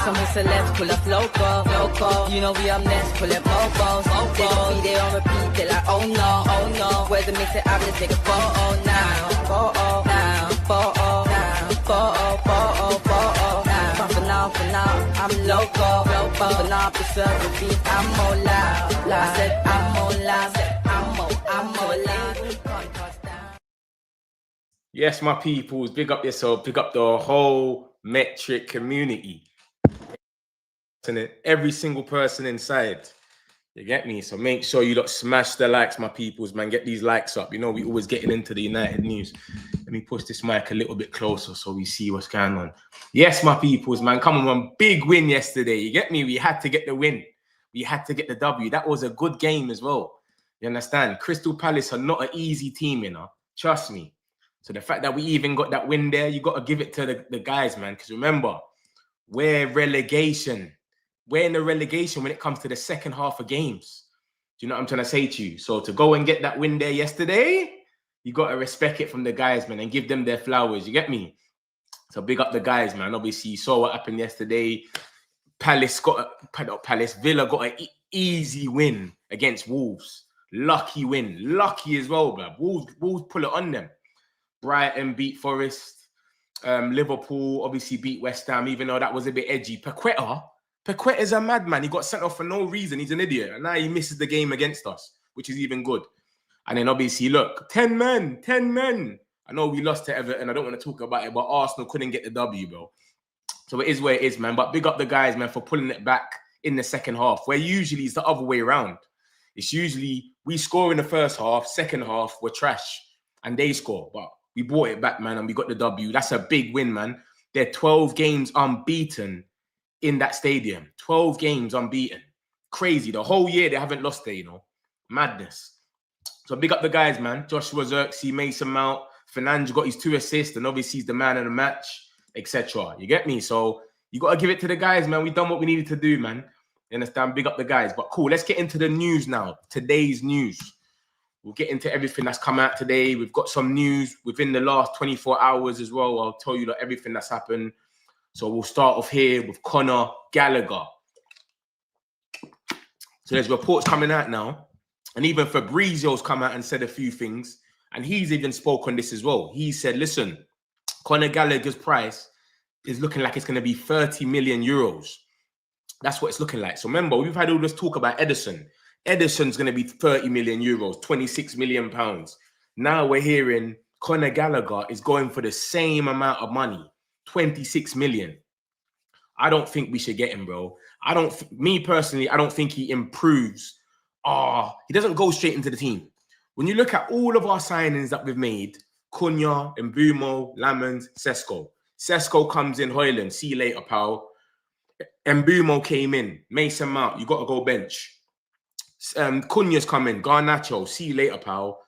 Some celebs pull up loco. You know we up next, pull up mofos. They gon' be there on repeat, they like, oh no. Where's the mix that I'm gonna take a photo now. For now, I'm loco. For now, preserve the beat, I'm more loud. I said I'm more loud. I'm more loud. Yes, my peoples, big up yourself, big up the whole metric community. And every single person inside. You get me? So make sure you lot smash the likes, my peoples, man. Get these likes up. You know, we always getting into the United news. Let me push this mic a little bit closer so we see what's going on. Yes, my peoples, man. Come on, big win yesterday. You get me? We had to get the win. We had to get the W. That was a good game as well. You understand? Crystal Palace are not an easy team, you know. Trust me. So the fact that we even got that win there, you got to give it to the guys, man. Because remember, we're relegation. We're in the relegation when it comes to the second half of games. Do you know what I'm trying to say to you? So to go and get that win there yesterday, you got to respect it from the guys, man, and give them their flowers. You get me? So big up the guys, man. Obviously, you saw what happened yesterday. Villa got an easy win against Wolves. Lucky win. Lucky as well, bro. Wolves pull it on them. Brighton beat Forest. Liverpool obviously beat West Ham, even though that was a bit edgy. Paqueta's a madman. He got sent off for no reason. He's an idiot. And now he misses the game against us, which is even good. And then obviously, look, 10 men. I know we lost to Everton. I don't want to talk about it, but Arsenal couldn't get the W, bro. So it is where it is, man. But big up the guys, man, for pulling it back in the second half, where usually it's the other way around. It's usually we score in the first half, second half, we're trash, and they score. But we brought it back, man, and we got the W. That's a big win, man. They're 12 games unbeaten in that stadium. 12 games unbeaten. Crazy. The whole year they haven't lost there, you know. Madness. So big up the guys, man. Joshua Zirkzee, Mason Mount, Fernandes got his 2 assists, and obviously he's the man of the match, etc. You get me? So you got to give it to the guys, man. We've done what we needed to do, man. You understand? Big up the guys. But cool, let's get into the news now. Today's news. We'll get into everything that's come out today. We've got some news within the last 24 hours as well. I'll tell you everything that's happened. So we'll start off here with Conor Gallagher. So there's reports coming out now. And even Fabrizio's come out and said a few things. And he's even spoke on this as well. He said, listen, Conor Gallagher's price is looking like it's going to be 30 million euros. That's what it's looking like. So remember, we've had all this talk about Ederson. Ederson's going to be 30 million euros, 26 million pounds. Now we're hearing Conor Gallagher is going for the same amount of money, 26 million. I don't think we should get him, bro. Me personally, I don't think he improves. He doesn't go straight into the team. When you look at all of our signings that we've made, Cunha, Mbeumo, Lamens, Sesko. Sesko comes in, Højlund, see you later, pal. Mbeumo came in, Mason Mount, you got to go bench. Cunha's coming, Garnacho, see you later, pal.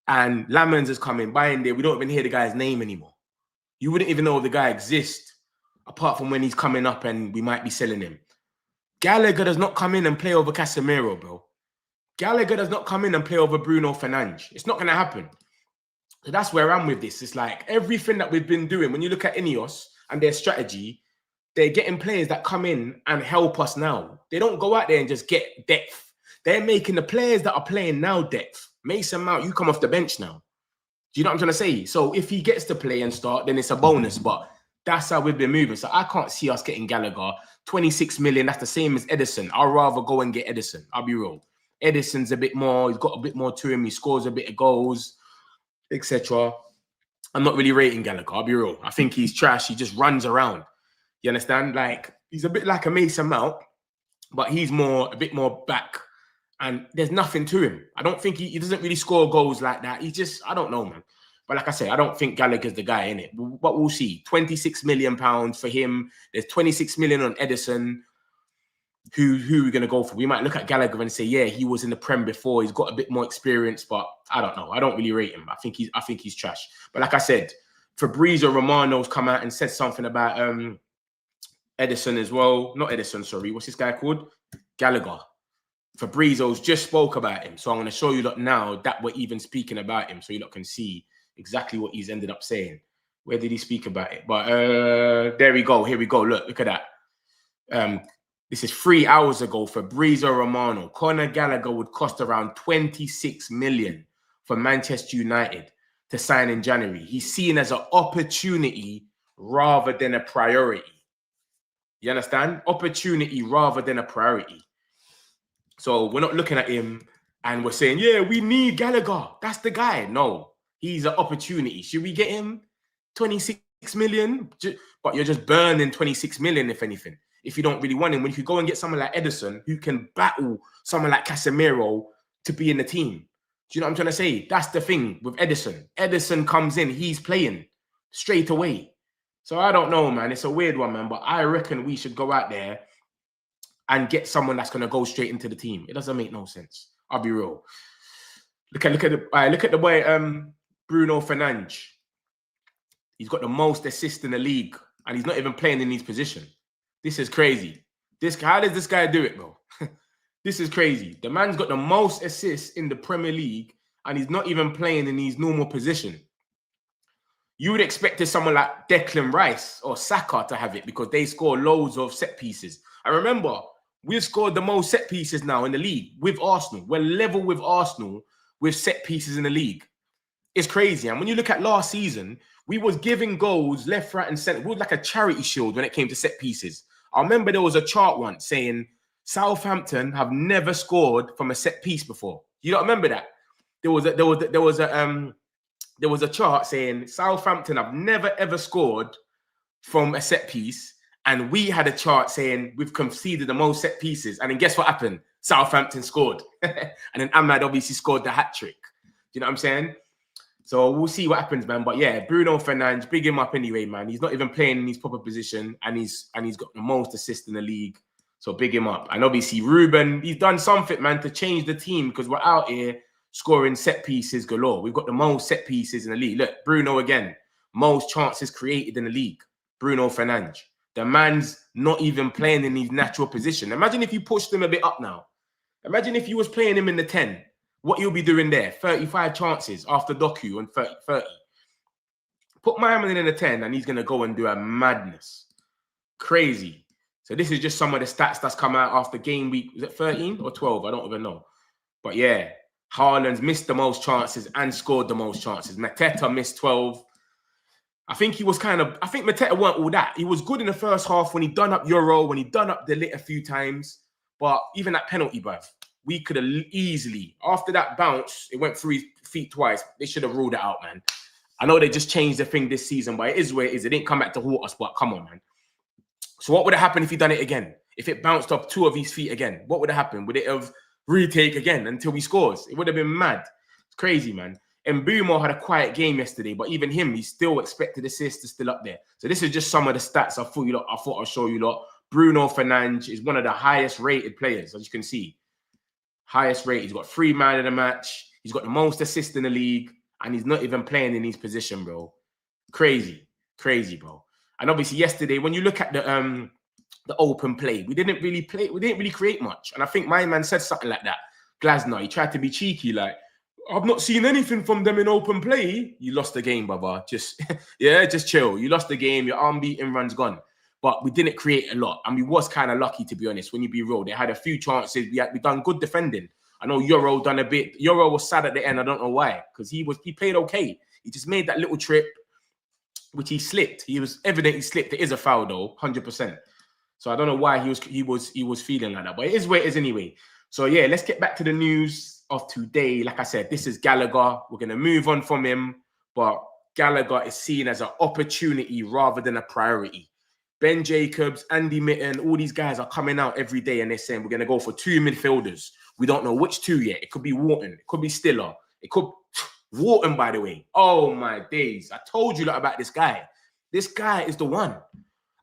And Lamens is coming, buying there. We don't even hear the guy's name anymore. You wouldn't even know if the guy exists, apart from when he's coming up and we might be selling him. Gallagher does not come in and play over Casemiro, bro. Gallagher does not come in and play over Bruno Fernandes. It's not going to happen. So that's where I'm with this. It's like everything that we've been doing, when you look at Ineos and their strategy, they're getting players that come in and help us now. They don't go out there and just get depth. They're making the players that are playing now depth. Mason Mount, you come off the bench now. Do you know what I'm trying to say? So if he gets to play and start, then it's a bonus. But that's how we've been moving. So I can't see us getting Gallagher. 26 million, that's the same as Ederson. I'd rather go and get Ederson. I'll be real. Ederson's a bit more, he's got a bit more to him. He scores a bit of goals, etc. I'm not really rating Gallagher, I'll be real. I think he's trash. He just runs around. You understand? Like, he's a bit like a Mason Mount, but he's a bit more back. And there's nothing to him. I don't think he doesn't really score goals like that. He just, I don't know, man. But like I say, I don't think Gallagher's the guy, innit? But we'll see. 26 million pounds for him. There's 26 million on Ederson. Who are we going to go for? We might look at Gallagher and say, yeah, he was in the Prem before. He's got a bit more experience, but I don't know. I don't really rate him. I think he's trash. But like I said, Fabrizio Romano's come out and said something about Ederson as well. Not Ederson, sorry. What's this guy called? Gallagher. Fabrizio's just spoke about him. So I'm going to show you lot now that we're even speaking about him so you lot can see exactly what he's ended up saying. Where did he speak about it? But there we go. Here we go. Look at that. This is 3 hours ago. Fabrizio Romano, Conor Gallagher would cost around 26 million for Manchester United to sign in January. He's seen as an opportunity rather than a priority. You understand? Opportunity rather than a priority. So we're not looking at him and we're saying, yeah, we need Gallagher. That's the guy. No, he's an opportunity. Should we get him 26 million? But you're just burning 26 million, if anything, if you don't really want him. When you could go and get someone like Ederson who can battle someone like Casemiro to be in the team. Do you know what I'm trying to say? That's the thing with Ederson. Ederson comes in, he's playing straight away. So I don't know, man. It's a weird one, man. But I reckon we should go out there and get someone that's going to go straight into the team. It doesn't make no sense. I'll be real. Look at the boy, Bruno Fernandes. He's got the most assists in the league, and he's not even playing in his position. This is crazy. How does this guy do it, bro? This is crazy. The man's got the most assists in the Premier League, and he's not even playing in his normal position. You would expect someone like Declan Rice or Saka to have it because they score loads of set pieces. I remember we've scored the most set pieces now in the league with Arsenal. We're level with Arsenal with set pieces in the league. It's crazy. And when you look at last season, we was giving goals left, right, and centre. We were like a charity shield when it came to set pieces. I remember there was a chart once saying Southampton have never scored from a set piece before. You don't remember that? There was a chart saying Southampton have never ever scored from a set piece, and we had a chart saying we've conceded the most set pieces. And then guess what happened? Southampton scored, and then Ahmad obviously scored the hat trick. Do you know what I'm saying? So we'll see what happens, man. But yeah, Bruno Fernandes, big him up anyway, man. He's not even playing in his proper position, and he's got the most assists in the league. So big him up. And obviously Ruben, he's done something, man, to change the team because we're out here scoring set pieces galore. We've got the most set pieces in the league. Look, Bruno again, most chances created in the league. Bruno Fernandes. The man's not even playing in his natural position. Imagine if you pushed him a bit up now. Imagine if you was playing him in the 10. What you'll be doing there, 35 chances after Doku and 30. Put my man in a 10 and he's going to go and do a madness. Crazy. So this is just some of the stats that's come out after game week. Was it 13 or 12? I don't even know. But yeah, Haaland's missed the most chances and scored the most chances. Mateta missed 12. I think Mateta weren't all that. He was good in the first half when he done up Euro, when he done up the lit a few times. But even that penalty, bruv, we could have easily, after that bounce, it went through his feet twice. They should have ruled it out, man. I know they just changed the thing this season, but it is where it is. It didn't come back to haunt us, but come on, man. So what would have happened if he done it again? If it bounced off 2 of his feet again, what would have happened? Would it have retake again until he scores? It would have been mad. It's crazy, man. And Mbumo had a quiet game yesterday, but even him, he still expected assists to still up there. So this is just some of the stats I thought I'd show you lot. Bruno Fernandes is one of the highest rated players, as you can see. Highest rate. He's got 3 man of the match. He's got the most assists in the league, and he's not even playing in his position, bro. Crazy, bro. And obviously yesterday, when you look at the open play, we didn't really create much. And I think my man said something like that. Glasner, he tried to be cheeky, like, I've not seen anything from them in open play. You lost the game, brother. Just chill. You lost the game. Your unbeaten run's gone. But we didn't create a lot. And we was kind of lucky, to be honest, when you be real. They had a few chances. We done good defending. I know Euro done a bit. Euro was sad at the end. I don't know why. Because he played okay. He just made that little trip, which he slipped. He was evidently slipped. It is a foul, though, 100%. So I don't know why he was feeling like that. But it is where it is anyway. So yeah, let's get back to the news of today. Like I said, this is Gallagher. We're going to move on from him. But Gallagher is seen as an opportunity rather than a priority. Ben Jacobs, Andy Mitten, all these guys are coming out every day and they're saying we're going to go for 2 midfielders. We don't know which 2 yet. It could be Wharton. It could be Stiller. It could... Wharton, by the way. Oh, my days. I told you about this guy. This guy is the one.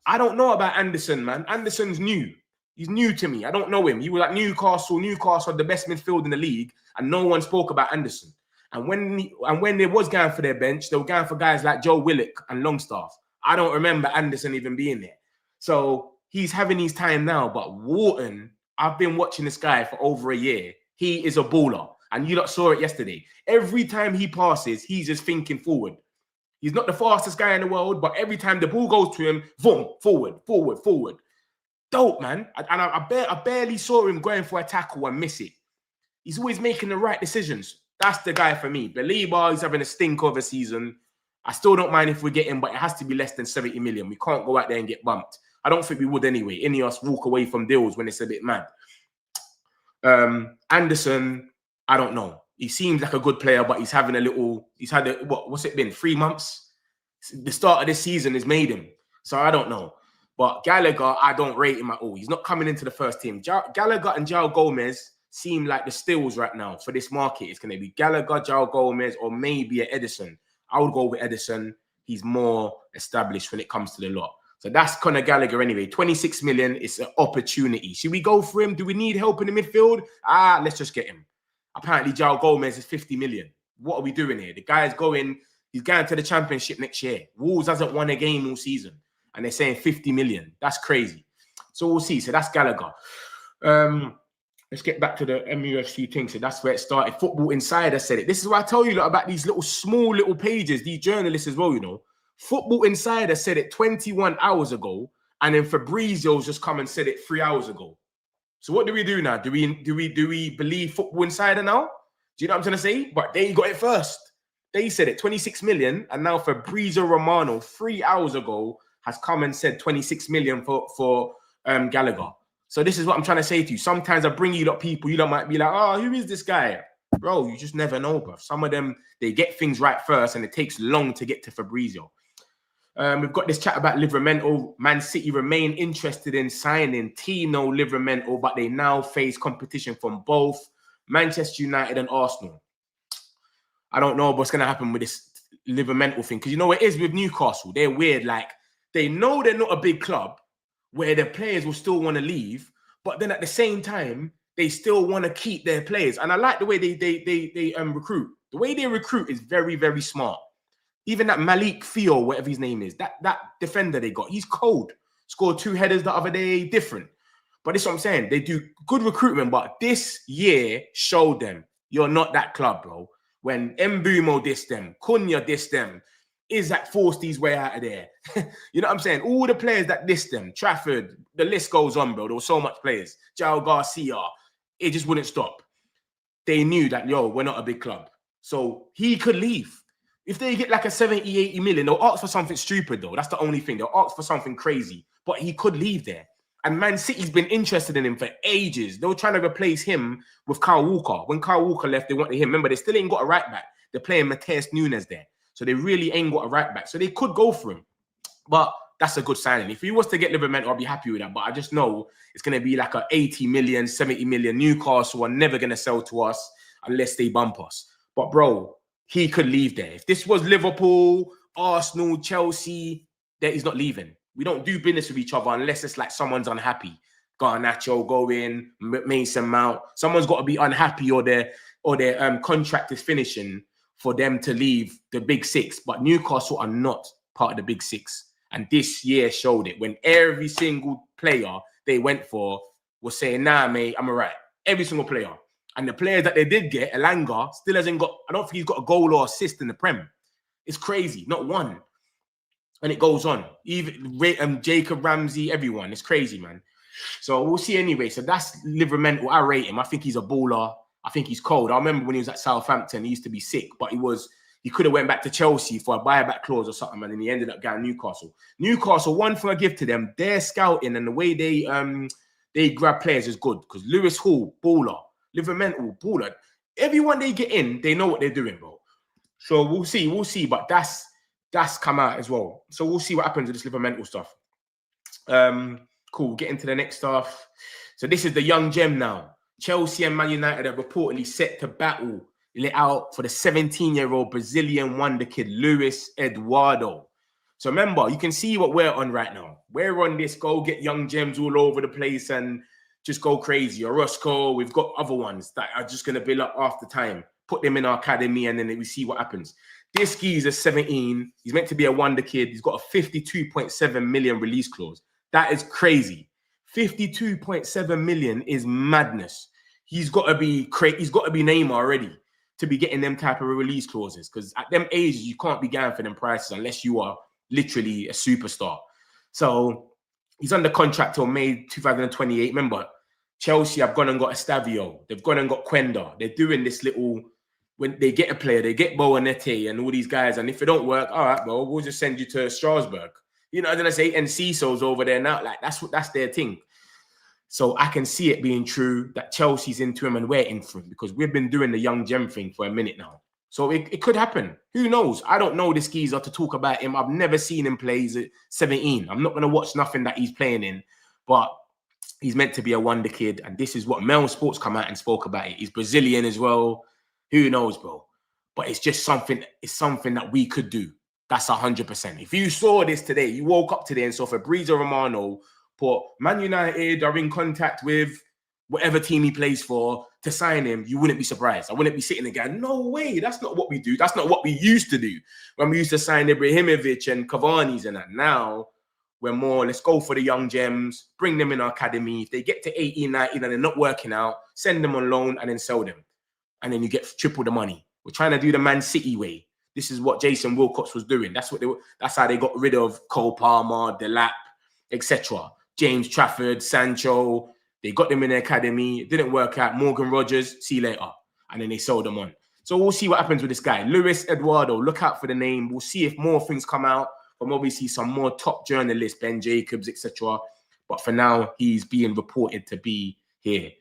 I don't know about Anderson, man. Anderson's new. He's new to me. I don't know him. He was at Newcastle. Newcastle had the best midfield in the league, and no one spoke about Anderson. And when they was going for their bench, they were going for guys like Joe Willock and Longstaff. I don't remember Anderson even being there. So he's having his time now. But Wharton, I've been watching this guy for over a year. He is a baller. And you lot saw it yesterday. Every time he passes, he's just thinking forward. He's not the fastest guy in the world, but every time the ball goes to him, boom, forward. dope, man. I barely saw him going for a tackle and miss it. He's always making the right decisions. That's the guy for me. Belieber, he's having a stink of a season. I still don't mind if we get him, but it has to be less than 70 million. We can't go out there and get bumped. I don't think we would anyway. Any of us walk away from deals when it's a bit mad. Anderson, I don't know. He seems like a good player, but he's had what's it been? 3 months? The start of this season has made him. So I don't know. But Gallagher, I don't rate him at all. He's not coming into the first team. Gallagher and João Gomez seem like the steals right now for this market. It's going to be Gallagher, João Gomez, or maybe an Edison. I would go with Edison. He's more established when it comes to the lot. So that's Conor Gallagher anyway. 26 million. It's an opportunity. Should we go for him? Do we need help in the midfield? Let's just get him. Apparently, João Gomez is 50 million. What are we doing here? The guy's going, he's going to the championship next year. Wolves hasn't won a game all season. And they're saying 50 million. That's crazy. So we'll see. So that's Gallagher. Let's get back to the MUFC thing. So that's where it started. Football Insider said it. This is why I tell you about these small little pages, these journalists as well, you know. Football Insider said it 21 hours ago, and then Fabrizio's just come and said it 3 hours ago. So what do we do now? Do we believe Football Insider now? Do you know what I'm trying to say? But they got it first. They said it 26 million, and now Fabrizio Romano 3 hours ago has come and said 26 million for Gallagher. So this is what I'm trying to say to you. Sometimes I bring you people, you might be like, oh, who is this guy? Bro, you just never know, bro. Some of them, they get things right first, and it takes long to get to Fabrizio. We've got this chat about Livramento. Man City remain interested in signing Tino Livramento, but they now face competition from both Manchester United and Arsenal. I don't know what's going to happen with this Livramento thing, because you know what it is with Newcastle. They're weird. Like, they know they're not a big club where their players will still want to leave, but then at the same time, they still want to keep their players. And I like the way they recruit. The way they recruit is very, very smart. Even that Malik Theo, whatever his name is, that defender they got, he's cold. Scored 2 headers the other day, different. But this is what I'm saying. They do good recruitment, but this year showed them you're not that club, bro. When Mbumo dissed them, Cunha dissed them, Isaac forced his way out of there. You know what I'm saying? All the players that dissed them, Trafford, the list goes on, bro. There were so much players. João Garcia, it just wouldn't stop. They knew that, yo, we're not a big club. So he could leave. If they get like a 70, 80 million, they'll ask for something stupid, though. That's the only thing. They'll ask for something crazy. But he could leave there. And Man City's been interested in him for ages. They were trying to replace him with Kyle Walker. When Kyle Walker left, they wanted him. Remember, they still ain't got a right back. They're playing Mateus Nunes there. So they really ain't got a right back. So they could go for him. But that's a good signing. If he was to get Livramento, I'll be happy with that. But I just know it's going to be like a 80 million, 70 million. Newcastle are never going to sell to us unless they bump us. But, bro, he could leave there. If this was Liverpool, Arsenal, Chelsea, he's not leaving. We don't do business with each other unless it's like someone's unhappy. Garnacho going, Mason Mount. Someone's got to be unhappy or their contract is finishing for them to leave the big six. But Newcastle are not part of the big six. And this year showed it. When every single player they went for was saying, nah, mate, I'm all right. Every single player. And the players that they did get, Elanga, still hasn't got, I don't think he's got a goal or assist in the Prem. It's crazy. Not one. And it goes on. Even Jacob Ramsey, everyone. It's crazy, man. So we'll see anyway. So that's Livramento. I rate him. I think he's a baller. I think he's cold. I remember when he was at Southampton, he used to be sick, but he could have went back to Chelsea for a buyback clause or something, and then he ended up going Newcastle. Newcastle, one thing I give to them, their scouting and the way they grab players is good, because Lewis Hall, baller. Livramento, baller. Everyone they get in, they know what they're doing, bro. So we'll see. But that's come out as well. So we'll see what happens with this Livramento stuff. Cool. Get into the next stuff. So this is the young gem now. Chelsea and Man United are reportedly set to battle it out for the 17-year-old Brazilian wonderkid Lewis Eduardo. So remember, you can see what we're on right now. We're on this go get young gems all over the place and just go crazy. Orozco, we've got other ones that are just going to build up after time. Put them in our academy and then we see what happens. This geezer's 17. He's meant to be a wonder kid. He's got a 52.7 million release clause. That is crazy. 52.7 million is madness. He's got to be Neymar already to be getting them type of release clauses, because at them ages, you can't be going for them prices unless you are literally a superstar. So he's under contract till May 2028. Remember, Chelsea have gone and got Estavio. They've gone and got Quenda. They're doing this little, when they get a player, they get Boanete and all these guys. And if it don't work, all right, well, we'll just send you to Strasbourg. You know, then I say, and Ciso's over there now. Like, that's their thing. So I can see it being true that Chelsea's into him and we're in for him, because we've been doing the young gem thing for a minute now. So it could happen. Who knows? I don't know this geezer to talk about him. I've never seen him play. He's at 17. I'm not going to watch nothing that he's playing in. But he's meant to be a wonder kid. And this is what Mel Sports come out and spoke about it. He's Brazilian as well. Who knows, bro? But it's just something, it's something that we could do. That's 100%. If you saw this today, you woke up today and saw Fabrizio Romano put Man United are in contact with whatever team he plays for to sign him, you wouldn't be surprised. I wouldn't be sitting there going, no way, that's not what we do. That's not what we used to do when we used to sign Ibrahimovic and Cavani's and that. Now, we're more, let's go for the young gems, bring them in our academy. If they get to 18, 19 and they're not working out, send them on loan and then sell them. And then you get triple the money. We're trying to do the Man City way. This is what Jason Wilcox was doing. That's how they got rid of Cole Palmer, Delap, etc. James Trafford, Sancho. They got them in the academy. It didn't work out. Morgan Rogers, see you later. And then they sold them on. So we'll see what happens with this guy. Lewis Eduardo, look out for the name. We'll see if more things come out from obviously some more top journalists, Ben Jacobs, etc. But for now, he's being reported to be here.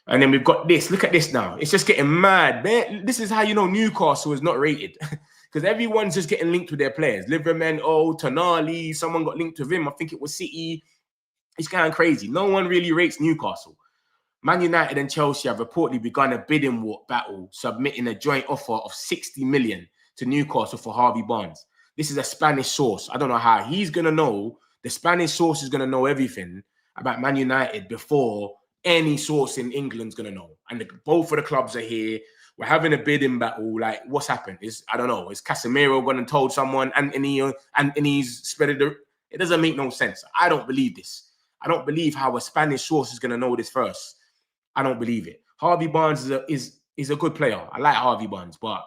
And then we've got this. Look at this now. It's just getting mad, man. This is how you know Newcastle is not rated. Because everyone's just getting linked with their players. Livermento, Tonali, someone got linked with him. I think it was City. It's kind of crazy. No one really rates Newcastle. Man United and Chelsea have reportedly begun a bidding war battle, submitting a joint offer of 60 million to Newcastle for Harvey Barnes. This is a Spanish source. I don't know how he's going to know. The Spanish source is going to know everything about Man United before any source in England's going to know. And both of the clubs are here. We're having a bidding battle. Like, what's happened? I don't know. Is Casemiro gone and told someone? Anthony's spread it? It doesn't make no sense. I don't believe this. I don't believe how a Spanish source is going to know this first. I don't believe it. Harvey Barnes is a good player. I like Harvey Barnes, but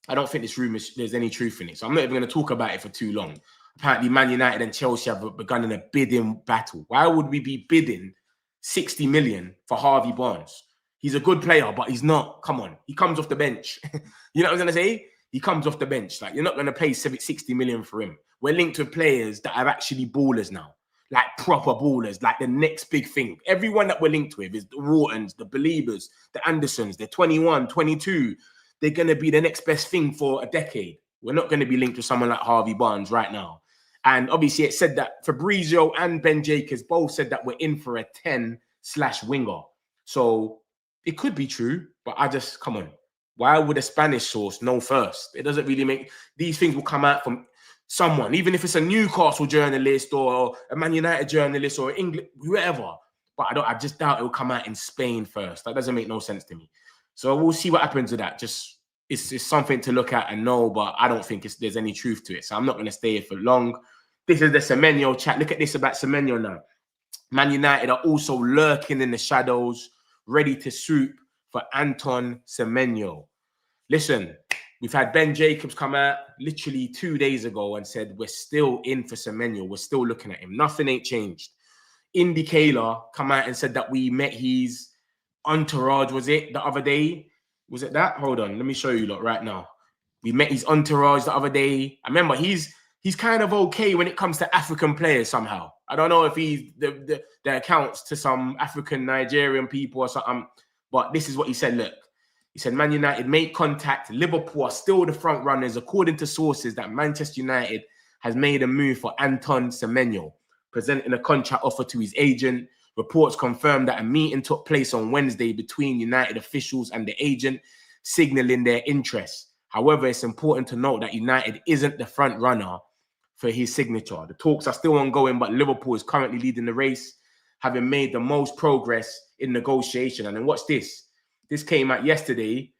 I don't think this rumor, there's any truth in it. So I'm not even going to talk about it for too long. Apparently, Man United and Chelsea have begun in a bidding battle. Why would we be bidding 60 million for Harvey Barnes? He's a good player, but he's not. Come on. He comes off the bench. You know what I'm going to say? He comes off the bench. Like, you're not going to pay 60 million for him. We're linked with players that are actually ballers now. Like proper ballers, like the next big thing. Everyone that we're linked with is the Whartons, the Believers, the Andersons. They're 21, 22. They're going to be the next best thing for a decade. We're not going to be linked with someone like Harvey Barnes right now. And obviously it said that Fabrizio and Ben Jacobs both said that we're in for a 10/winger. So it could be true, but come on. Why would a Spanish source know first? It doesn't really make, these things will come out from someone, even if it's a Newcastle journalist or a Man United journalist or England, whoever. But I just doubt it will come out in Spain first. That doesn't make no sense to me. So we'll see what happens with that. Just it's something to look at and know, but I don't think there's any truth to it. So I'm not going to stay here for long. This is the Semenyo chat. Look at this about Semenyo now. Man United are also lurking in the shadows, ready to swoop for Anton Semenyo. Listen, we've had Ben Jacobs come out literally 2 days ago and said, we're still in for Semenyo. We're still looking at him. Nothing ain't changed. Indy Kayla come out and said that we met his entourage, was it, the other day? Was it that? Hold on. Let me show you lot right now. We met his entourage the other day. I remember he's kind of okay when it comes to African players somehow. I don't know if he's the accounts to some African Nigerian people or something, but this is what he said. Look, he said, Man United make contact. Liverpool are still the front runners, according to sources that Manchester United has made a move for Anton Semenyo, presenting a contract offer to his agent. Reports confirm that a meeting took place on Wednesday between United officials and the agent, signaling their interest. However, it's important to note that United isn't the front runner for his signature. The talks are still ongoing, but Liverpool is currently leading the race, having made the most progress in negotiation. And then watch this. This came out yesterday.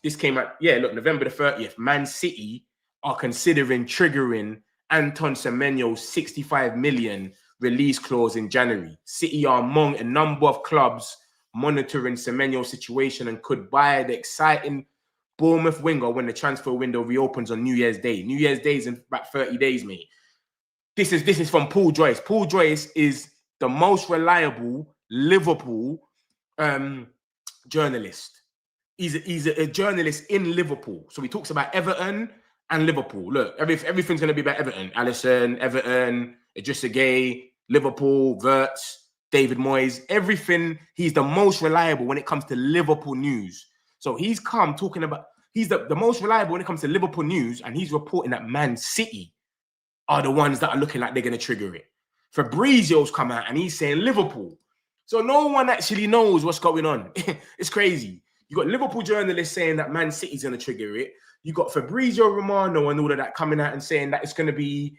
This came out, yeah, look, November the 30th. Man City are considering triggering Anton Semenyo's 65 million release clause in January. City are among a number of clubs monitoring Semenyo's situation and could buy the exciting Bournemouth winger when the transfer window reopens on New Year's Day. New Year's Day is in about 30 days, mate. This is from Paul Joyce. Paul Joyce is the most reliable Liverpool journalist. He's a journalist in Liverpool. So he talks about Everton and Liverpool. Look, everything's going to be about Everton. Alisson, Everton, Idrissa Gueye, Liverpool, Wirtz, David Moyes. Everything. He's the most reliable when it comes to Liverpool news. So he's come talking about, he's the most reliable when it comes to Liverpool news, and he's reporting that Man City are the ones that are looking like they're going to trigger it. Fabrizio's come out and he's saying Liverpool. So no one actually knows what's going on. It's crazy. You got Liverpool journalists saying that Man City's going to trigger it. You got Fabrizio Romano and all of that coming out and saying that it's going to be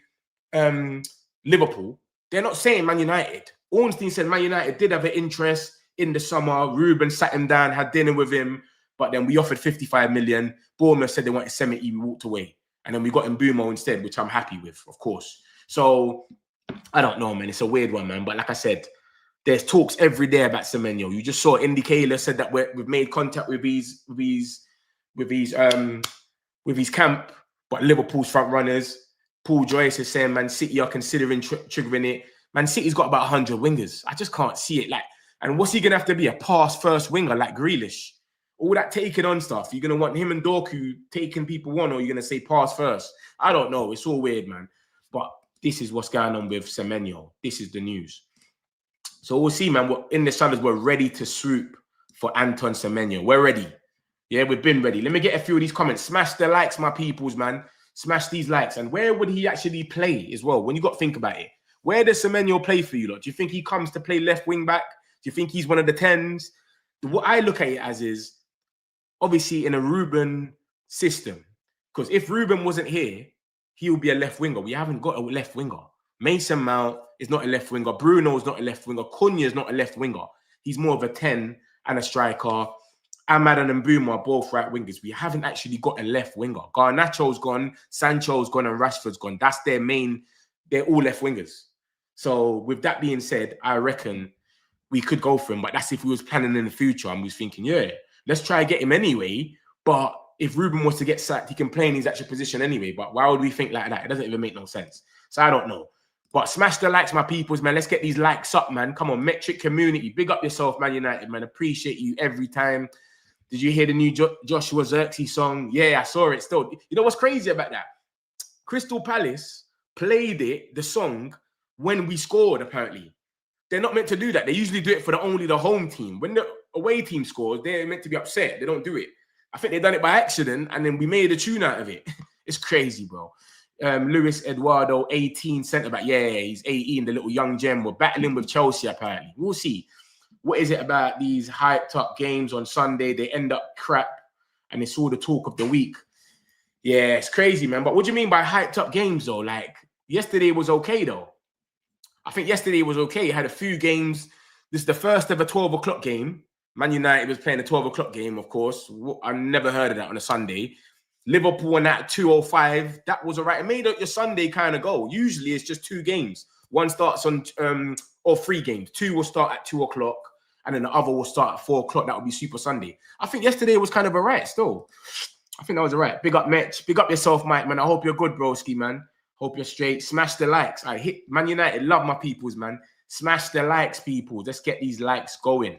Liverpool. They're not saying Man United. Ornstein said Man United did have an interest in the summer. Ruben sat him down, had dinner with him, but then we offered 55 million. Bournemouth said they wanted 70, we walked away. And then we got Mbumo instead, which I'm happy with, of course. So I don't know, man. It's a weird one, man. But like I said, there's talks every day about Semenyo. You just saw Indy Kayla said that we've made contact with his camp, but Liverpool's front runners. Paul Joyce is saying Man City are considering triggering it. Man City's got about 100 wingers. I just can't see it. Like, and what's he gonna have to be? A pass first winger like Grealish? All that taking on stuff. You're going to want him and Dorku taking people on, or you're going to say pass first. I don't know. It's all weird, man. But this is what's going on with Semenyo. This is the news. So we'll see, man. In the Sunners, we're ready to swoop for Anton Semenyo. We're ready. Yeah, we've been ready. Let me get a few of these comments. Smash the likes, my peoples, man. Smash these likes. And where would he actually play as well? When you got to think about it. Where does Semenyo play for you, lot? Do you think he comes to play left wing back? Do you think he's one of the 10s? What I look at it as is, obviously, in a Ruben system, because if Ruben wasn't here, he would be a left winger. We haven't got a left winger. Mason Mount is not a left winger. Bruno is not a left winger. Cunha is not a left winger. He's more of a 10 and a striker. Ahmad and Mbumo are both right wingers. We haven't actually got a left winger. Garnacho's gone, Sancho's gone, and Rashford's gone. That's their main. They're all left wingers. So with that being said, I reckon we could go for him. But that's if we was planning in the future and we was thinking, yeah, let's try and get him anyway. But if Ruben was to get sacked, he can play in his actual position anyway. But why would we think like that? It doesn't even make no sense. So I don't know. But smash the likes, my peoples, man. Let's get these likes up, man. Come on, Metric community. Big up yourself, Man United, man. Appreciate you every time. Did you hear the new Joshua Zirkzee song? Yeah, I saw it still. You know what's crazy about that? Crystal Palace played it, the song, when we scored, apparently. They're not meant to do that. They usually do it for only the home team. When the away team scores, they're meant to be upset. They don't do it. I think they've done it by accident, and then we made a tune out of it. It's crazy, bro. Lewis Eduardo, 18, centre-back. Yeah, he's 18, the little young gem. We're battling with Chelsea, apparently. We'll see. What is it about these hyped-up games on Sunday? They end up crap, and it's all the talk of the week. Yeah, it's crazy, man. But what do you mean by hyped-up games, though? Like, yesterday was okay, though. I think yesterday was okay. Had a few games. This is the first ever 12 o'clock game. Man United was playing a 12 o'clock game, of course. I never heard of that on a Sunday. Liverpool on that 2:05. That was all right. It made up your Sunday kind of go. Usually it's just 2 games. One starts on, or 3 games. 2 will start at 2 o'clock, and then the other will start at 4 o'clock. That would be Super Sunday. I think yesterday was kind of all right still. I think that was all right. Big up, Mitch. Big up yourself, Mike, man. I hope you're good, broski, man. Hope you're straight. Smash the likes. I hit Man United. Love my peoples, man. Smash the likes, people. Let's get these likes going.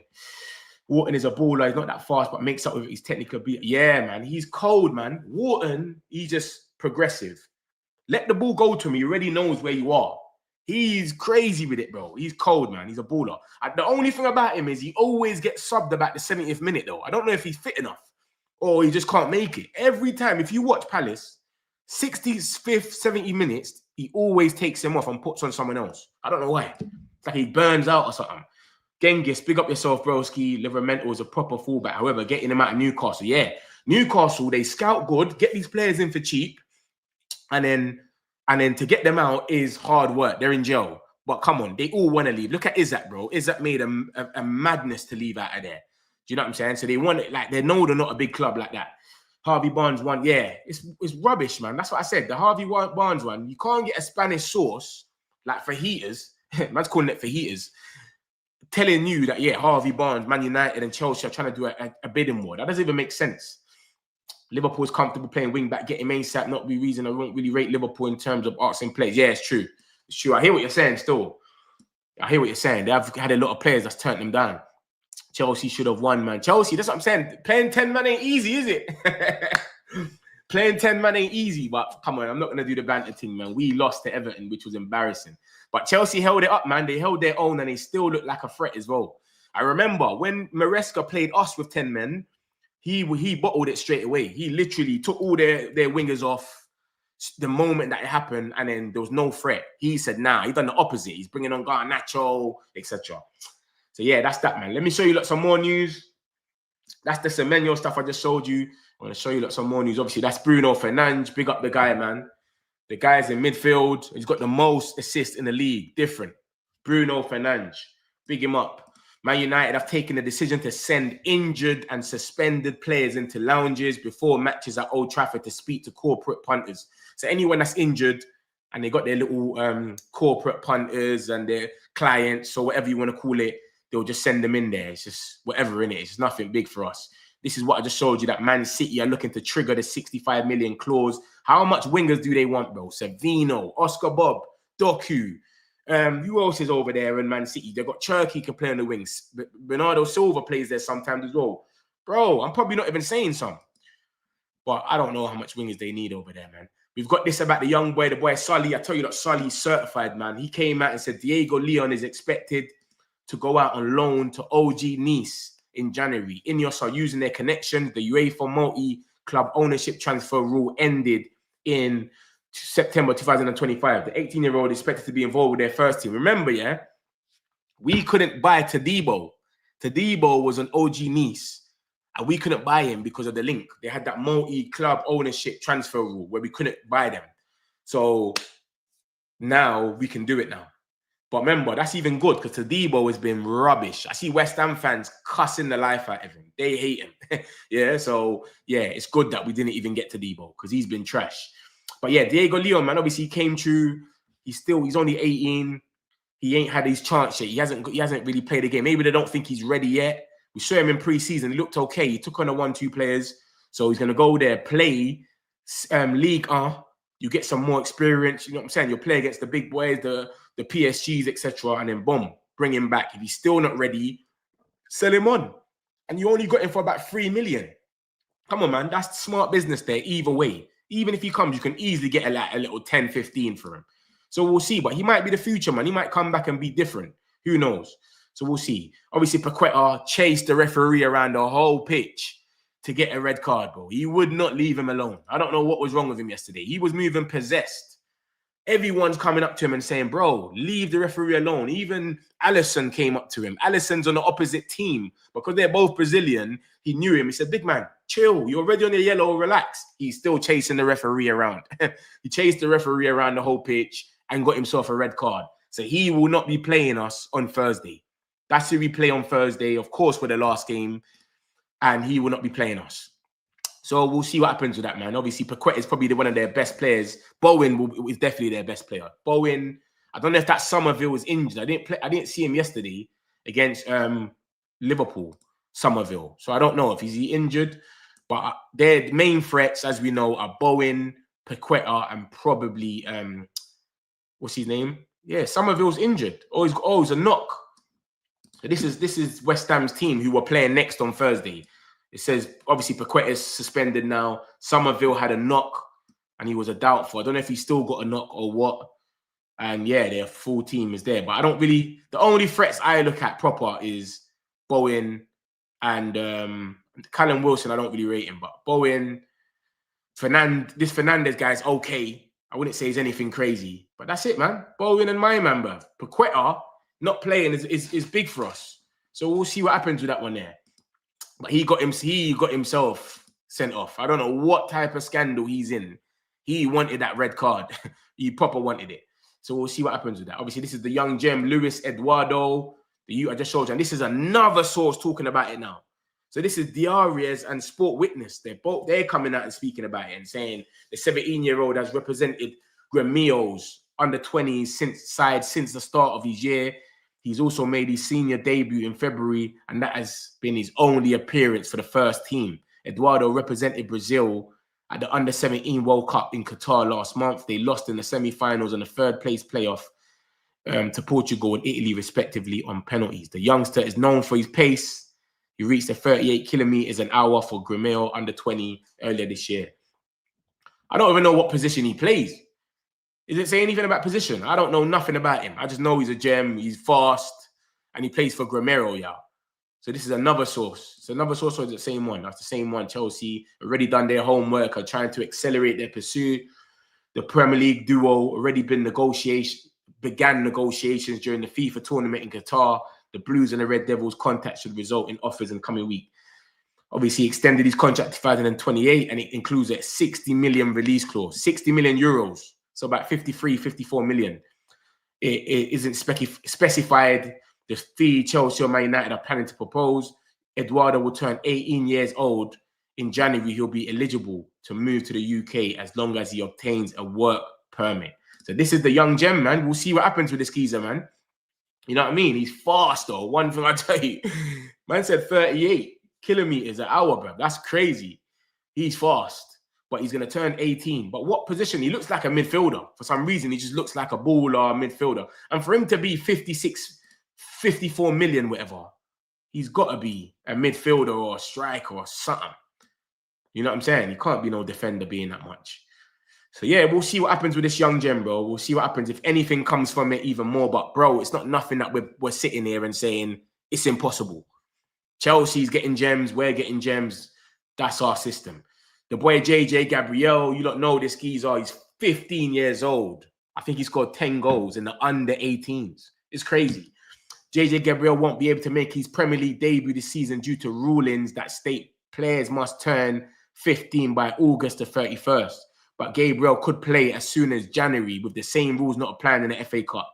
Wharton is a baller. He's not that fast, but makes up with his technical beat. Yeah, man. He's cold, man. Wharton, he's just progressive. Let the ball go to him. He already knows where you are. He's crazy with it, bro. He's cold, man. He's a baller. The only thing about him is he always gets subbed about the 70th minute, though. I don't know if he's fit enough or he just can't make it. Every time, if you watch Palace, 65th, 70 minutes, he always takes him off and puts on someone else. I don't know why. It's like he burns out or something. Genghis, big up yourself, broski. Livermental is a proper fullback. However, getting him out of Newcastle, yeah. Newcastle, they scout good, get these players in for cheap, and then to get them out is hard work. They're in jail. But come on, they all want to leave. Look at Isak, bro. Isak made a madness to leave out of there. Do you know what I'm saying? So they want it, like, they know they're not a big club like that. Harvey Barnes one, yeah. It's rubbish, man. That's what I said. The Harvey Barnes one, you can't get a Spanish sauce, like fajitas. Man's calling it fajitas. Telling you that, yeah, Harvey Barnes, Man United and Chelsea are trying to do a bidding war. That doesn't even make sense. Liverpool's comfortable playing wing back, getting main sat, not be reason I won't really rate Liverpool in terms of asking players. Yeah, it's true. sure, I hear what you're saying still. I hear what you're saying. They have had a lot of players that's turned them down. Chelsea should have won, man. Chelsea, that's what I'm saying. Playing 10 man ain't easy, is it? Playing 10 man ain't easy, but come on, I'm not going to do the banter thing, man. We lost to Everton, which was embarrassing. But Chelsea held it up, man. They held their own and they still looked like a threat as well. I remember when Maresca played us with 10 men, he bottled it straight away. He literally took all their wingers off the moment that it happened, and then there was no threat. He said, nah, he's done the opposite. He's bringing on Garnacho, etc. So yeah, that's that, man. Let me show you some more news. That's the Semenyo stuff I just showed you. I want to show you some more news. Obviously, that's Bruno Fernandes. Big up the guy, man. The guy's in midfield. He's got the most assists in the league. Different. Bruno Fernandes. Big him up. Man United have taken the decision to send injured and suspended players into lounges before matches at Old Trafford to speak to corporate punters. So anyone that's injured and they got their little corporate punters and their clients or whatever you want to call it, they'll just send them in there. It's just whatever in it. It's just nothing big for us. This is what I just showed you, that Man City are looking to trigger the 65 million clause. How much wingers do they want, bro? Savino, Oscar Bob, Doku. Who else is over there in Man City? They've got Cherky can play on the wings. Bernardo Silva plays there sometimes as well. Bro, I'm probably not even saying some. But I don't know how much wingers they need over there, man. We've got this about the young boy, the boy Sully. I tell you that Sully's certified, man. He came out and said Diego Leon is expected to go out on loan to OG Nice in January. Ineos are using their connections. The UEFA multi-club ownership transfer rule ended in September 2025. The 18-year-old is expected to be involved with their first team. Remember, yeah, we couldn't buy Todibo. Todibo was an OG Nice, and we couldn't buy him because of the link. They had that multi-club ownership transfer rule where we couldn't buy them. So now we can do it now. But remember, that's even good because Todibo has been rubbish. I see West Ham fans cussing the life out of him. They hate him. Yeah, so yeah, it's good that we didn't even get Todibo because he's been trash. But yeah, Diego Leon, man, obviously he came through. He's only 18. He ain't had his chance yet. He hasn't really played a game. Maybe they don't think he's ready yet. We saw him in pre-season. He looked okay. He took on the 1-2 players. So he's going to go there, play League 1. You get some more experience. You know what I'm saying? You'll play against the big boys, the PSGs, etc. And then boom, bring him back. If he's still not ready, sell him on. And you only got him for about 3 million. Come on, man. That's smart business there either way. Even if he comes, you can easily get a little 10, 15 for him. So we'll see. But he might be the future, man. He might come back and be different. Who knows? So we'll see. Obviously, Paqueta chased the referee around the whole pitch to get a red card, bro. He would not leave him alone. I don't know what was wrong with him yesterday. He was moving possessed. Everyone's coming up to him and saying, bro, leave the referee alone. Even Alisson came up to him. Alisson's on the opposite team. Because they're both Brazilian, he knew him. He said, big man, chill. You're already on the yellow, relax. He's still chasing the referee around. He chased the referee around the whole pitch and got himself a red card. So he will not be playing us on Thursday. That's who we play on Thursday, of course, for the last game. And he will not be playing us. So we'll see what happens with that, man. Obviously, Paqueta is probably one of their best players. Bowen is definitely their best player. Bowen, I don't know if that Somerville was injured. I didn't see him yesterday against Liverpool, Somerville. So I don't know if he's injured. But their main threats, as we know, are Bowen, Paqueta, and probably what's his name? Yeah, Somerville's injured. Oh, he's a knock. So this is West Ham's team who were playing next on Thursday. It says, obviously, Paqueta is suspended now. Somerville had a knock, and he was a doubtful. I don't know if he still got a knock or what. And, yeah, their full team is there. But I don't really... The only threats I look at proper is Bowen and Callum Wilson. I don't really rate him. But Bowen, this Fernandes guy's okay. I wouldn't say he's anything crazy. But that's it, man. Bowen and my member. Paqueta not playing is big for us. So we'll see what happens with that one there. But he got himself sent off. I don't know what type of scandal he's in. He wanted that red card. He proper wanted it. So we'll see what happens with that. Obviously, this is the young gem, Lewis Eduardo. I just showed you. And this is another source talking about it now. So this is Diarias and Sport Witness. They're coming out and speaking about it and saying the 17-year-old has represented Gremio's under-20s since the start of his year. He's also made his senior debut in February, and that has been his only appearance for the first team. Eduardo represented Brazil at the Under-17 World Cup in Qatar last month. They lost in the semi-finals and the third-place playoff to Portugal and Italy, respectively, on penalties. The youngster is known for his pace. He reached the 38 kilometers an hour for Grêmio under 20 earlier this year. I don't even know what position he plays. Does it say anything about position? I don't know nothing about him. I just know he's a gem, he's fast, and he plays for Grêmio, yeah. So this is another source. It's another source, or is it the same one? That's the same one. Chelsea already done their homework, are trying to accelerate their pursuit. The Premier League duo already began negotiations during the FIFA tournament in Qatar. The Blues and the Red Devils' contact should result in offers in the coming week. Obviously, extended his contract to 2028, and it includes a 60 million release clause, 60 million euros. So about 53, 54 million. It isn't specified the fee Chelsea or Man United are planning to propose. Eduardo will turn 18 years old. In January, he'll be eligible to move to the UK as long as he obtains a work permit. So this is the young gem, man. We'll see what happens with this geezer, man. You know what I mean? He's fast, though. One thing I tell you. Man said 38 kilometers an hour, bro. That's crazy. He's fast. But he's going to turn 18. But what position? He looks like a midfielder. For some reason, he just looks like a baller midfielder. And for him to be 56, 54 million, whatever, he's got to be a midfielder or a striker or something. You know what I'm saying? He can't be no defender being that much. So, yeah, we'll see what happens with this young gem, bro. We'll see what happens if anything comes from it even more. But, bro, it's not nothing that we're sitting here and saying it's impossible. Chelsea's getting gems. We're getting gems. That's our system. The boy JJ Gabriel, you don't know this geezer. He's 15 years old. I think he scored 10 goals in the under 18s. It's crazy. JJ Gabriel won't be able to make his Premier League debut this season due to rulings that state players must turn 15 by August the 31st. But Gabriel could play as soon as January with the same rules not applying in the FA Cup.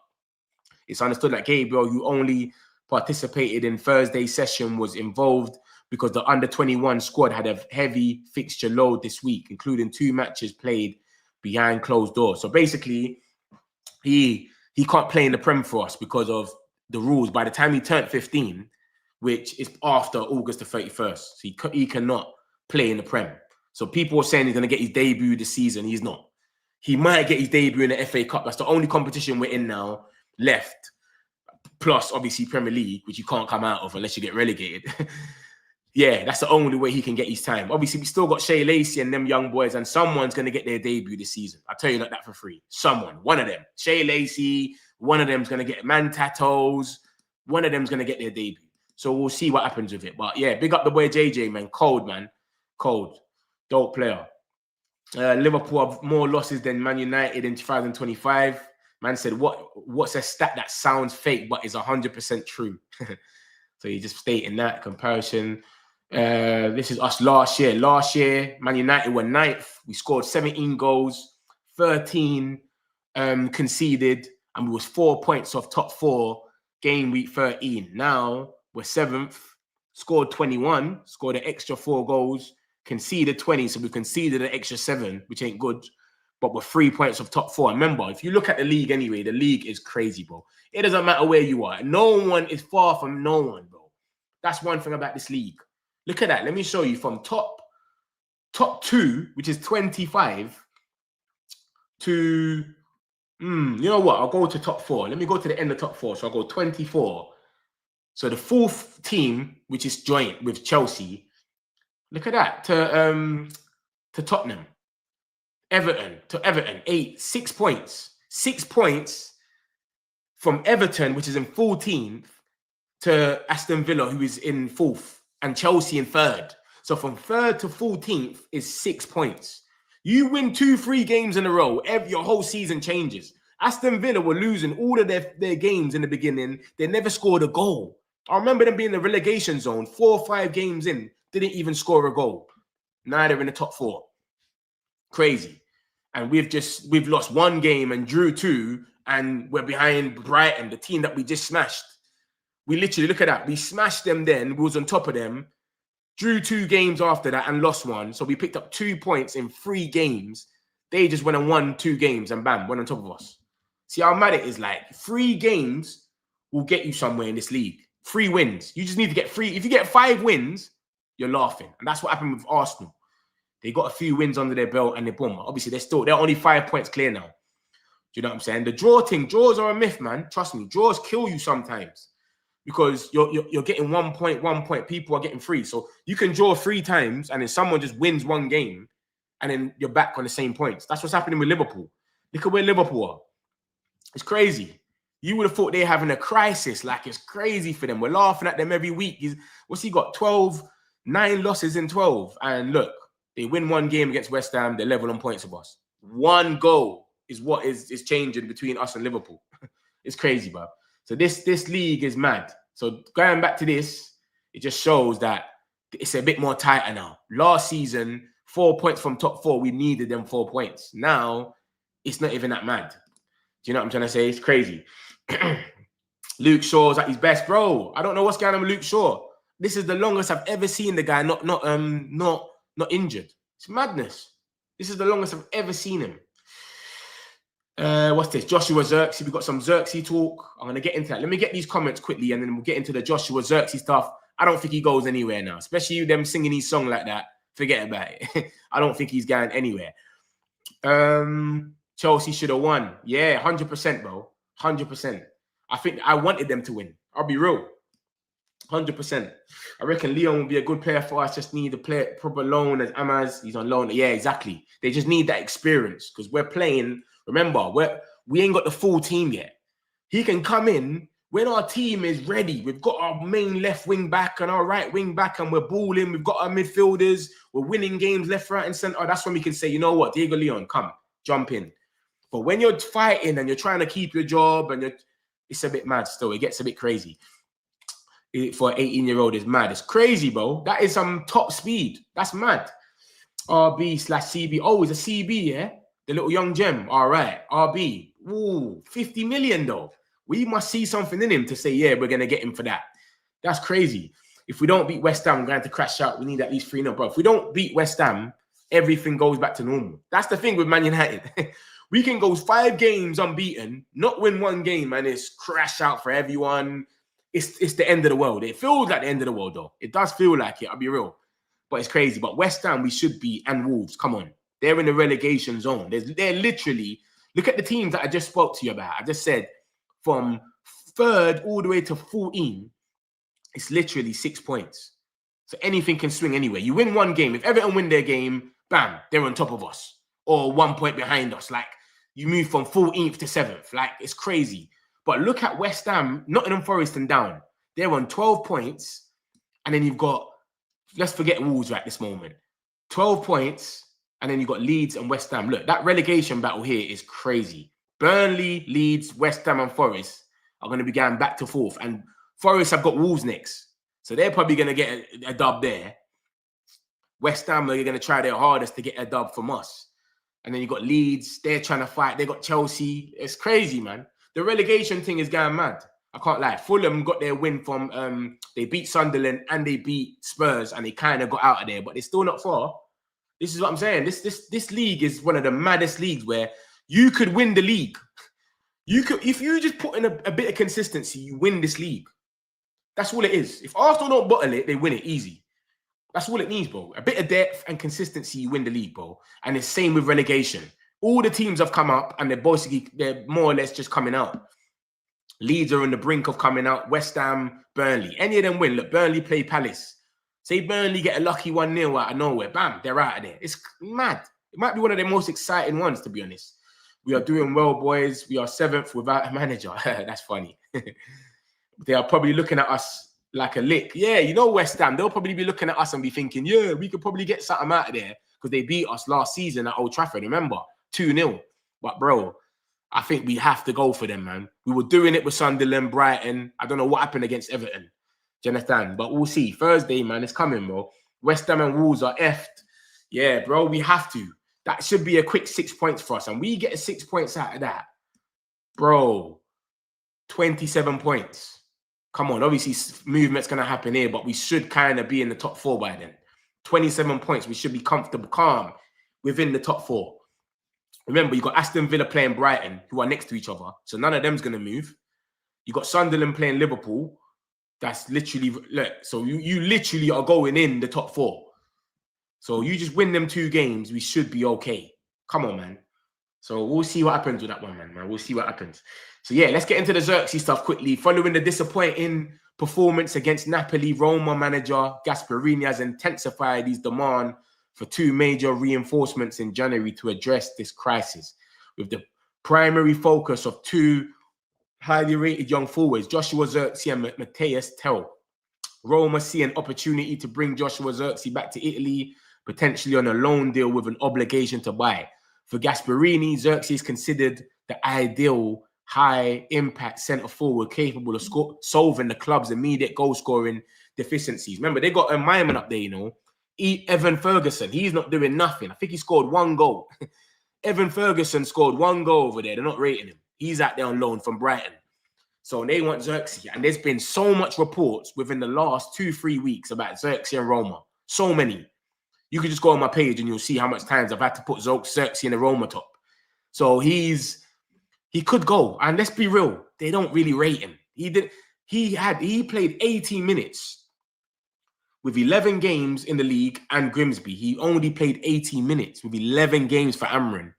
It's understood that Gabriel, who only participated in Thursday's session, was involved because the under-21 squad had a heavy fixture load this week, including 2 matches played behind closed doors. So basically, he can't play in the Prem for us because of the rules. By the time he turned 15, which is after August the 31st, so he cannot play in the Prem. So people are saying he's going to get his debut this season. He's not. He might get his debut in the FA Cup. That's the only competition we're in now left. Plus, obviously, Premier League, which you can't come out of unless you get relegated. Yeah, that's the only way he can get his time. Obviously, we still got Shea Lacey and them young boys, and someone's going to get their debut this season. I'll tell you like that for free. Someone, one of them. Shea Lacey, one of them's going to get Man Tattoos. One of them's going to get their debut. So we'll see what happens with it. But yeah, big up the boy JJ, man. Cold, man. Cold. Dope player. Liverpool have more losses than Man United in 2025. Man said, what's a stat that sounds fake but is 100% true? So he's just stating that comparison. This is us last year. Last year, Man United were 9th. We scored 17 goals, 13 conceded, and we was 4 points off top 4 game week 13. Now we're 7th, scored 21, scored an extra 4 goals, conceded 20, so we conceded an extra 7, which ain't good. But we're 3 points off top 4. Remember, if you look at the league anyway, the league is crazy, bro. It doesn't matter where you are. No one is far from no one, bro. That's one thing about this league. Look at that. Let me show you from top 2, which is 25, to, you know what? I'll go to top 4. Let me go to the end of top 4. So I'll go 24. So the 4th team, which is joint with Chelsea, look at that, to Tottenham. Everton, 6 points. 6 points from Everton, which is in 14th, to Aston Villa, who is in 4th, and Chelsea in 3rd. So from 3rd to 14th is 6 points. You win 2-3 games in a row, your whole season changes. Aston Villa were losing all of their games in the beginning. They never scored a goal. I remember them being in the relegation zone, 4 or 5 games in, didn't even score a goal. Now they're in the top 4. Crazy. And we've lost 1 game and drew 2, and we're behind Brighton, the team that we just smashed. We literally, look at that. We smashed them then. We was on top of them. Drew 2 games after that and lost 1. So we picked up 2 points in 3 games. They just went and won 2 games and bam, went on top of us. See how mad it is? Like 3 games will get you somewhere in this league. 3 wins. You just need to get 3. If you get 5 wins, you're laughing. And that's what happened with Arsenal. They got a few wins under their belt and they boom. Obviously, they're only 5 points clear now. you know what I'm saying? The draws are a myth, man. Trust me, draws kill you sometimes because you're getting 1 point, 1 point. People are getting 3. So you can draw 3 times and then someone just wins 1 game and then you're back on the same points. That's what's happening with Liverpool. Look at where Liverpool are. It's crazy. You would have thought they're having a crisis. Like, it's crazy for them. We're laughing at them every week. What's he got? 9 losses in 12. And look, they win 1 game against West Ham. They're level on points of us. 1 goal is what is changing between us and Liverpool. It's crazy, bro. So this league is mad. So going back to this, it just shows that it's a bit more tighter now. Last season, 4 points from top 4, we needed them 4 points. Now, it's not even that mad. Do you know what I'm trying to say? It's crazy. Luke Shaw's at his best, bro. I don't know what's going on with Luke Shaw. This is the longest I've ever seen the guy not injured. It's madness. This is the longest I've ever seen him. What's this? Joshua Zirkzee. We've got some Zirkzee talk. I'm going to get into that. Let me get these comments quickly and then we'll get into the Joshua Zirkzee stuff. I don't think he goes anywhere now, especially them singing his song like that. Forget about it. I don't think he's going anywhere. Chelsea should have won. Yeah, 100%, bro. 100%. I think I wanted them to win. I'll be real. 100%. I reckon Leon will be a good player for us. Just need a player, proper loan as Amaz. He's on loan. Yeah, exactly. They just need that experience because we're playing. Remember, we ain't got the full team yet. He can come in when our team is ready. We've got our main left wing back and our right wing back and we're balling. We've got our midfielders. We're winning games left, right and centre. That's when we can say, you know what, Diego Leon, come, jump in. But when you're fighting and you're trying to keep your job and it's a bit mad still. It gets a bit crazy. For an 18-year-old is mad. It's crazy, bro. That is some top speed. That's mad. RB/CB. Oh, it's a CB, yeah? The little young gem. All right. RB. Ooh, 50 million, though. We must see something in him to say, yeah, we're going to get him for that. That's crazy. If we don't beat West Ham, we're going to crash out. We need at least 3-0, bro. If we don't beat West Ham, everything goes back to normal. That's the thing with Man United. We can go 5 games unbeaten, not win 1 game, and it's crash out for everyone. It's the end of the world. It feels like the end of the world, though. It does feel like it, I'll be real. But it's crazy. But West Ham, we should beat, and Wolves, come on. They're in the relegation zone. They're literally, look at the teams that I just spoke to you about. I just said from 3rd all the way to 14, it's literally 6 points. So anything can swing anyway. You win 1 game. If Everton win their game, bam, they're on top of us. Or 1 point behind us. Like, you move from 14th to 7th. Like, it's crazy. But look at West Ham, Nottingham Forest and down. They're on 12 points. And then you've got, let's forget Wolves right this moment. 12 points. And then you've got Leeds and West Ham. Look, that relegation battle here is crazy. Burnley, Leeds, West Ham and Forest are going to be going back to forth. And Forest have got Wolves next. So they're probably going to get a dub there. West Ham are going to try their hardest to get a dub from us. And then you got Leeds. They're trying to fight. They got Chelsea. It's crazy, man. The relegation thing is going mad. I can't lie. Fulham got their win from, they beat Sunderland and they beat Spurs and they kind of got out of there, but they're still not far. This is what I'm saying. This league is one of the maddest leagues where you could win the league. You could, if you just put in a bit of consistency, you win this league. That's all it is. If Arsenal don't bottle it, they win it easy. That's all it needs, bro. A bit of depth and consistency, you win the league, bro. And it's same with relegation. All the teams have come up and they're more or less just coming out. Leeds are on the brink of coming out. West Ham, Burnley. Any of them win. Look, Burnley play Palace. Say Burnley get a lucky 1-0 out of nowhere. Bam, they're out of there. It's mad. It might be one of the most exciting ones, to be honest. We are doing well, boys. We are 7th without a manager. That's funny. They are probably looking at us like a lick. Yeah, you know West Ham, they'll probably be looking at us and be thinking, yeah, we could probably get something out of there because they beat us last season at Old Trafford, remember? 2-0. But, bro, I think we have to go for them, man. We were doing it with Sunderland, Brighton. I don't know what happened against Everton. Do you understand? But we'll see. Thursday, man, it's coming, bro. West Ham and Wolves are effed. Yeah, bro, we have to. That should be a quick 6 points for us. And we get 6 points out of that. Bro, 27 points. Come on, obviously movement's going to happen here, but we should kind of be in the top 4 by then. 27 points. We should be comfortable, calm within the top 4. Remember, you got Aston Villa playing Brighton, who are next to each other. So none of them's going to move. You got Sunderland playing Liverpool. That's literally, look, so you literally are going in the top 4. So you just win them 2 games, we should be okay. Come on, man. So we'll see what happens with that one, man. We'll see what happens. So yeah, let's get into the Zirkzee stuff quickly. Following the disappointing performance against Napoli, Roma manager Gasperini has intensified his demand for 2 major reinforcements in January to address this crisis, with the primary focus of 2 highly rated young forwards, Joshua Zirkzee and Matthias Tel. Roma see an opportunity to bring Joshua Zirkzee back to Italy, potentially on a loan deal with an obligation to buy. For Gasperini, Zirkzee is considered the ideal high-impact centre-forward capable of solving the club's immediate goal-scoring deficiencies. Remember, they got a Myman up there, you know. Evan Ferguson, he's not doing nothing. I think he scored 1 goal. Evan Ferguson scored 1 goal over there. They're not rating him. He's out there on loan from Brighton. So they want Zirkzee. And there's been so much reports within the last 2-3 weeks about Zirkzee and Roma. So many. You can just go on my page and you'll see how much times I've had to put Zirkzee in the Roma top. So he could go. And let's be real, they don't really rate him. He played 18 minutes with 11 games in the league and Grimsby. He only played 18 minutes with 11 games for Amrin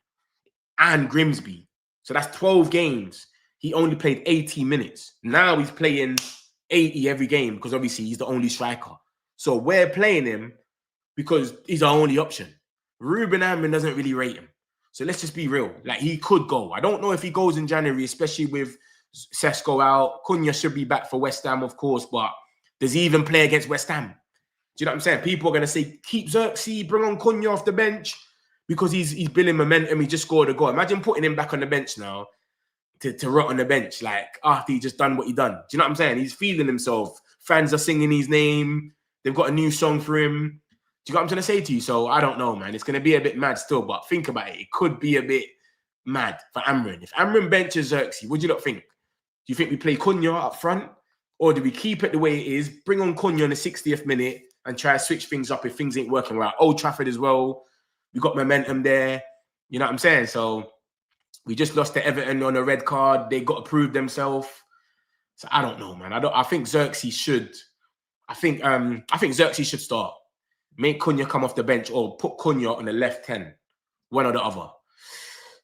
and Grimsby. So that's 12 games. He only played 18 minutes. Now he's playing 80 every game because obviously he's the only striker. So we're playing him because he's our only option. Ruben Amrin doesn't really rate him. So let's just be real. Like, he could go. I don't know if he goes in January, especially with Sesko out. Cunha should be back for West Ham, of course, but does he even play against West Ham? Do you know what I'm saying? People are going to say, keep Zirkzee, bring on Cunha off the bench because he's building momentum. He just scored a goal. Imagine putting him back on the bench now to rot on the bench, like, after he just done what he done. Do you know what I'm saying? He's feeling himself. Fans are singing his name. They've got a new song for him. Do you know what I'm trying to say to you? So I don't know, man. It's going to be a bit mad still, but think about it. It could be a bit mad for Amrin. If Amrin benches Zirkzee, what do you not think? Do you think we play Cunha up front? Or do we keep it the way it is, bring on Cunha in the 60th minute and try to switch things up if things ain't working right? Old Trafford as well. We got momentum there. You know what I'm saying? So we just lost to Everton on a red card. They got to prove themselves. So I don't know, man. I think Zirkzee should. I think Zirkzee should start. Make Cunha come off the bench or put Cunha on the left 10. One or the other.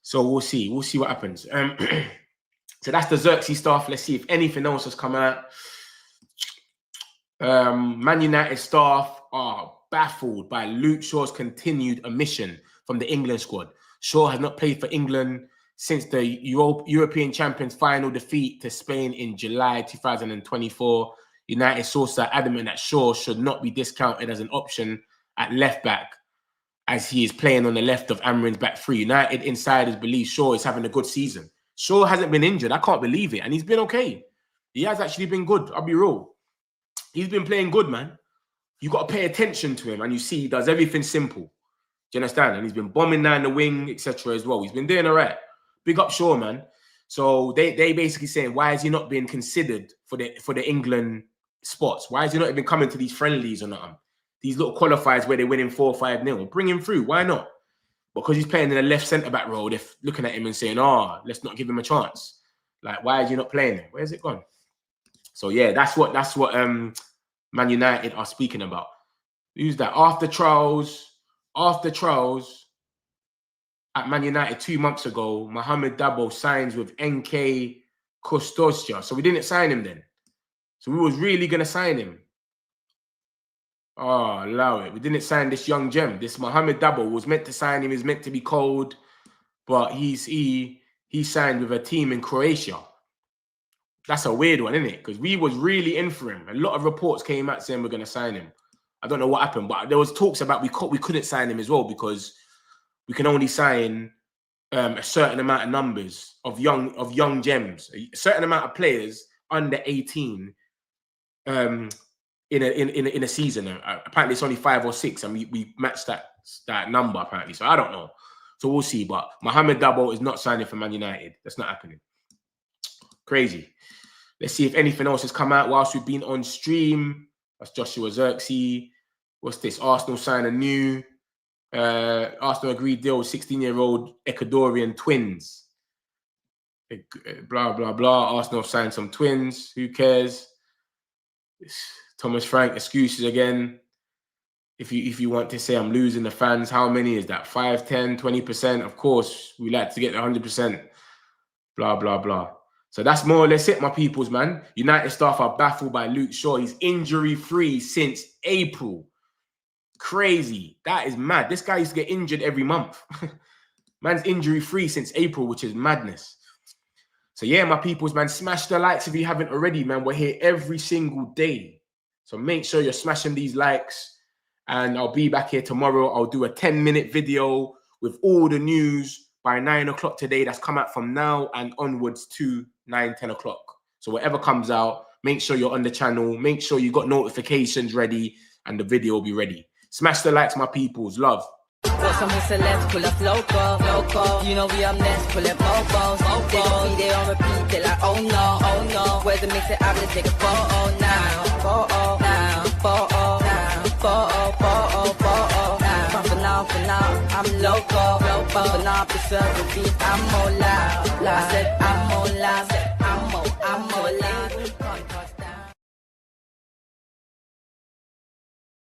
So we'll see. We'll see what happens. So that's the Zirkzee stuff. Let's see if anything else has come out. Man United staff are baffled by Luke Shaw's continued omission from the England squad. Shaw has not played for England since the European Champions final defeat to Spain in July 2024. United sources are adamant that Shaw should not be discounted as an option at left back, as he is playing on the left of Amrin's back three. United insiders believe Shaw is having a good season. Shaw hasn't been injured. I can't believe it. And he's been okay. He has actually been good. I'll be real. He's been playing good, man. You got to pay attention to him, and you see he does everything simple. Do you understand? And he's been bombing down the wing, etc. as well. He's been doing all right. Big up Shaw, man. So they basically saying, why is he not being considered for the England spots? Why is he not even coming to these friendlies or nothing? These little qualifiers where they're winning 4-5-0. Bring him through. Why not? Because he's playing in the left centre-back role. They're looking at him and saying, oh, let's not give him a chance. Like, why is he not playing there? Where's it gone? So, yeah, that's what Man United are speaking about. Who's that? After trials at Man United 2 months ago, Mohamed Dabo signs with NK Custodia. So we didn't sign him then. So we was really going to sign him. Oh, allow it. We didn't sign this young gem. This Mohamed Dabo was meant to sign him. He's meant to be cold. But he signed with a team in Croatia. That's a weird one, isn't it? Because we was really in for him. A lot of reports came out saying we're going to sign him. I don't know what happened, but there was talks about we couldn't sign him as well because we can only sign a certain amount of numbers of young gems, a certain amount of players under 18 in a season. Apparently, it's only 5 or 6, and we matched that number apparently. So I don't know. So we'll see. But Mohamed Dabo is not signing for Man United. That's not happening. Crazy. Let's see if anything else has come out whilst we've been on stream. That's Joshua Zirkzee. What's this? Arsenal signed a new Arsenal agreed deal with 16-year-old Ecuadorian twins. Blah, blah, blah. Arsenal signed some twins. Who cares? Thomas Frank, excuses again. if you want to say I'm losing the fans, how many is that? 5, 10, 20%? Of course, we like to get the 100%. Blah, blah, blah. So that's more or less it, my peoples, man. United staff are baffled by Luke Shaw. He's injury-free since April. Crazy. That is mad. This guy used to get injured every month. Man's injury-free since April, which is madness. So yeah, my peoples, man, smash the likes if you haven't already, man. We're here every single day. So make sure you're smashing these likes. And I'll be back here tomorrow. I'll do a 10-minute video with all the news by 9 o'clock today. That's come out from now and onwards to 9, 10 o'clock. So whatever comes out, make sure you're on the channel. Make sure you got notifications ready and the video will be ready. Smash the likes, my peoples. Love. Got some celebs, pull up local. You know we up next, pull up mobos. They don't be there on repeat, they're like, oh no. Where's the mix it up, let's take a photo now. Photo now. For now, I'm local. For now, preserve the beat, I'm more loud. I said I'm more loud, I'm more loud.